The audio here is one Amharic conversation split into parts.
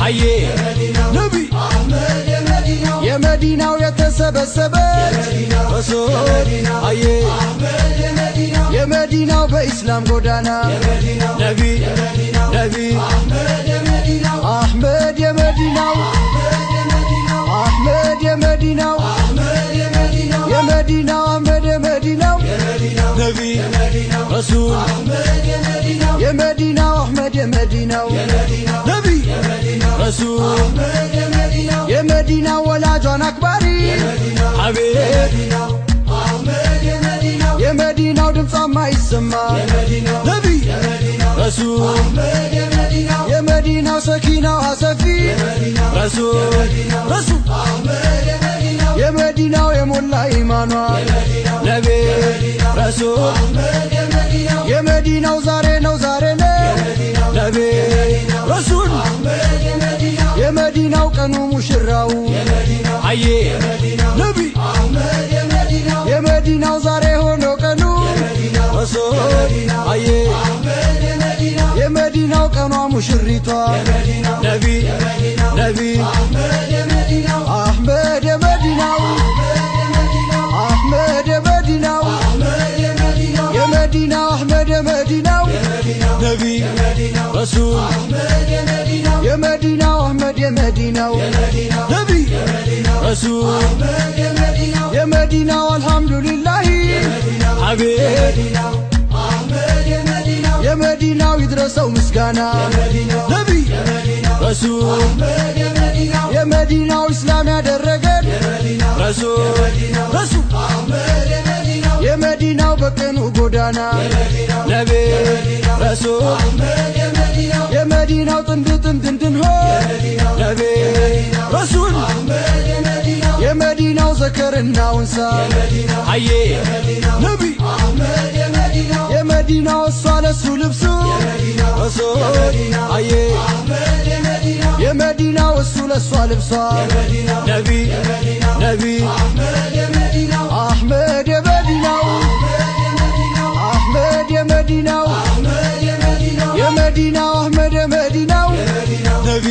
አየ ነቢ የመዲናው የተሰበሰበች ረሱል አየ የመዲናው በኢስላም ጎዳና ነቢ ነቢ አህመድ የመዲናው አህመድ የመዲናው የመዲናው አህመድ የመዲናው ነቢ ረሱል የመዲናው አህመድ የመዲናው ነቢ ረሱል የመዲናው ወላጇን አክባሪ አቤት የመዲናው ድምጿ ማይሰማ ነቢ ረሱል የመዲናው ሰኪናው አሰፊ ረሱል ረሱል የመዲናው የሞላ ኢማኗ ነቢ ረሱል የመዲናው ዛሬ ነው ዛሬ ነው ነቢ ረሱል የመዲናው ቀኑ ሙሽራው አየ ነቢ የመዲናው ዛሬ ሆኖ ቀኑ ረሱል አየ የመዲናው ቀኗ ሙሽሪቷ ነቢ ነቢ አህመድ የመዲናው አህመድ የመዲናው የመዲናው አህመድ የመዲናው ነቢ ረሱል የመዲናው አህመድ የመዲናው ነቢ ረሱል የመዲናው አልሐምዱሊላህ አቤት የመዲናው ይድረሰው ምስጋና ነቢ ረሱል የመዲናው ኢስላም ያደረገን ረሱል ረሱል የመዲናው በቀኑ ጎዳና ነቢ ረሱል የመዲናው ጥንድ ጥንድ እንድንሆን ነቢ ረሱል የመዲናው ዘከርና ውንሳ አየ ነቢ የመዲናው እሷ ለሱ ልብሱ ረሱል አየ የመዲናው እሱ ለሷ ልብሷ ነቢ ነቢ አህመድ የመዲናው አህመድ የመዲናው የመዲናው አህመድ የመዲናው ነቢ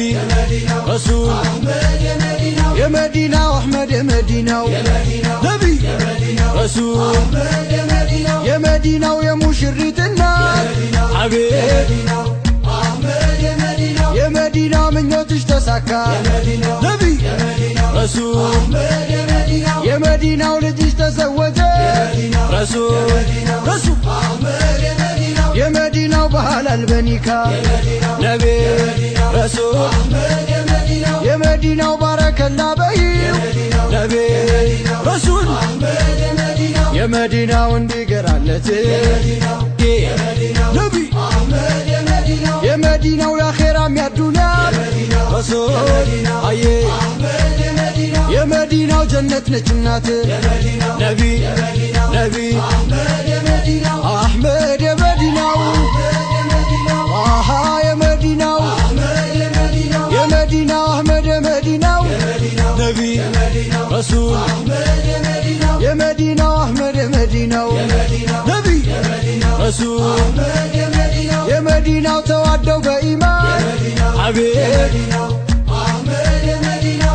ረሱል የመዲናው አህመድ የመዲናው ነቢ ረሱል የመዲናው የሙሽሪት እናት አቤት የመዲናው ምኞትሽ ተሳካ ነቢ ረሱል የመዲናው ልጅሽ ተዘወጀ ረሱል ረሱል የመዲናው በሐላል በኒካ ነቢ ረሱል የመዲናው ባረከላ በይው ነቢ ረሱል የመዲናው እንዲገራለት ነቢ የመዲናው ያኼራም ያዱንያ ረሱል አየ የመዲናው ጀነት ነች እናት ነቢ ነቢ አህመድ የመዲናው አሃ የመዲናው የመዲናው አህመድ የመዲናው ነቢ ረሱል የመዲናው አህመድ የመዲናው ነቢ ረሱል የመዲናው ተዋደው በኢማን አቤት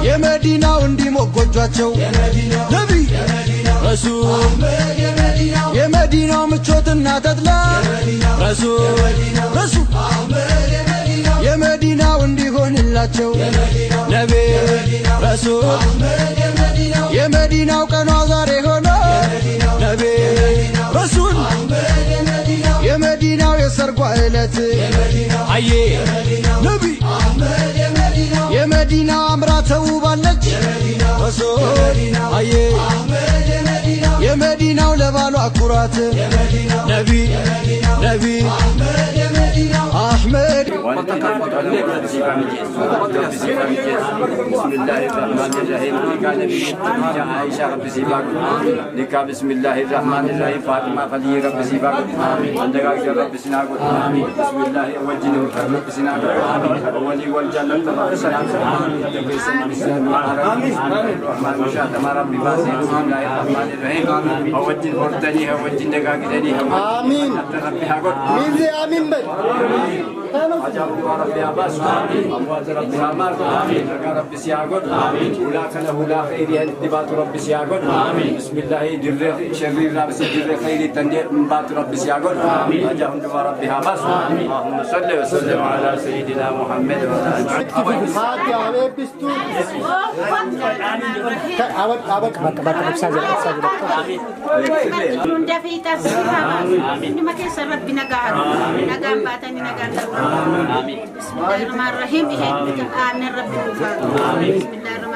የመዲናው እንዲሞጎጇቸው ነቢ ረሱል የመዲናው ምቾትና ተድላ ረሱል ረሱል የመዲናው እንዲሆንላቸው ነቢ ረሱል የመዲናው ቀኗ ዛሬ ሆኖ ነቢ ረሱል የመዲናው የሰርጓ ዕለት አየ ነቢ የመዲናው አምራ ተውባለች ረሱል አየ የመዲናው ለባሏ ኩራት ነቢ ነቢ አህመድ بسم الله الرحمن الرحيم فاطمة فلي رب سيبك عندك رب سناقول بسم الله وجهه رب سناقول ولي والجنة رب سناقول آمين الرحمن مشاء تمارا بباسي بسم الله الرحمن الرحيم وجه الفرتني وجه النقاقدني آمين ربي هاقول آمين عجب ربي عباس أموات ربي عمار ربي سياقود ولا كان ولا خير الاتباط ربي سياقود بسم الله در شرير ربي در خير تندير بات ربي سياقود عجب ربي عباس اللهم صل وسلم على سيدنا محمد Nunda fi tasbihah. Ini makin serat binagaan. Binagaan batani nagaan. Bismillahirrahmanirrahim. Amin. Bismillahirrahmanirrahim.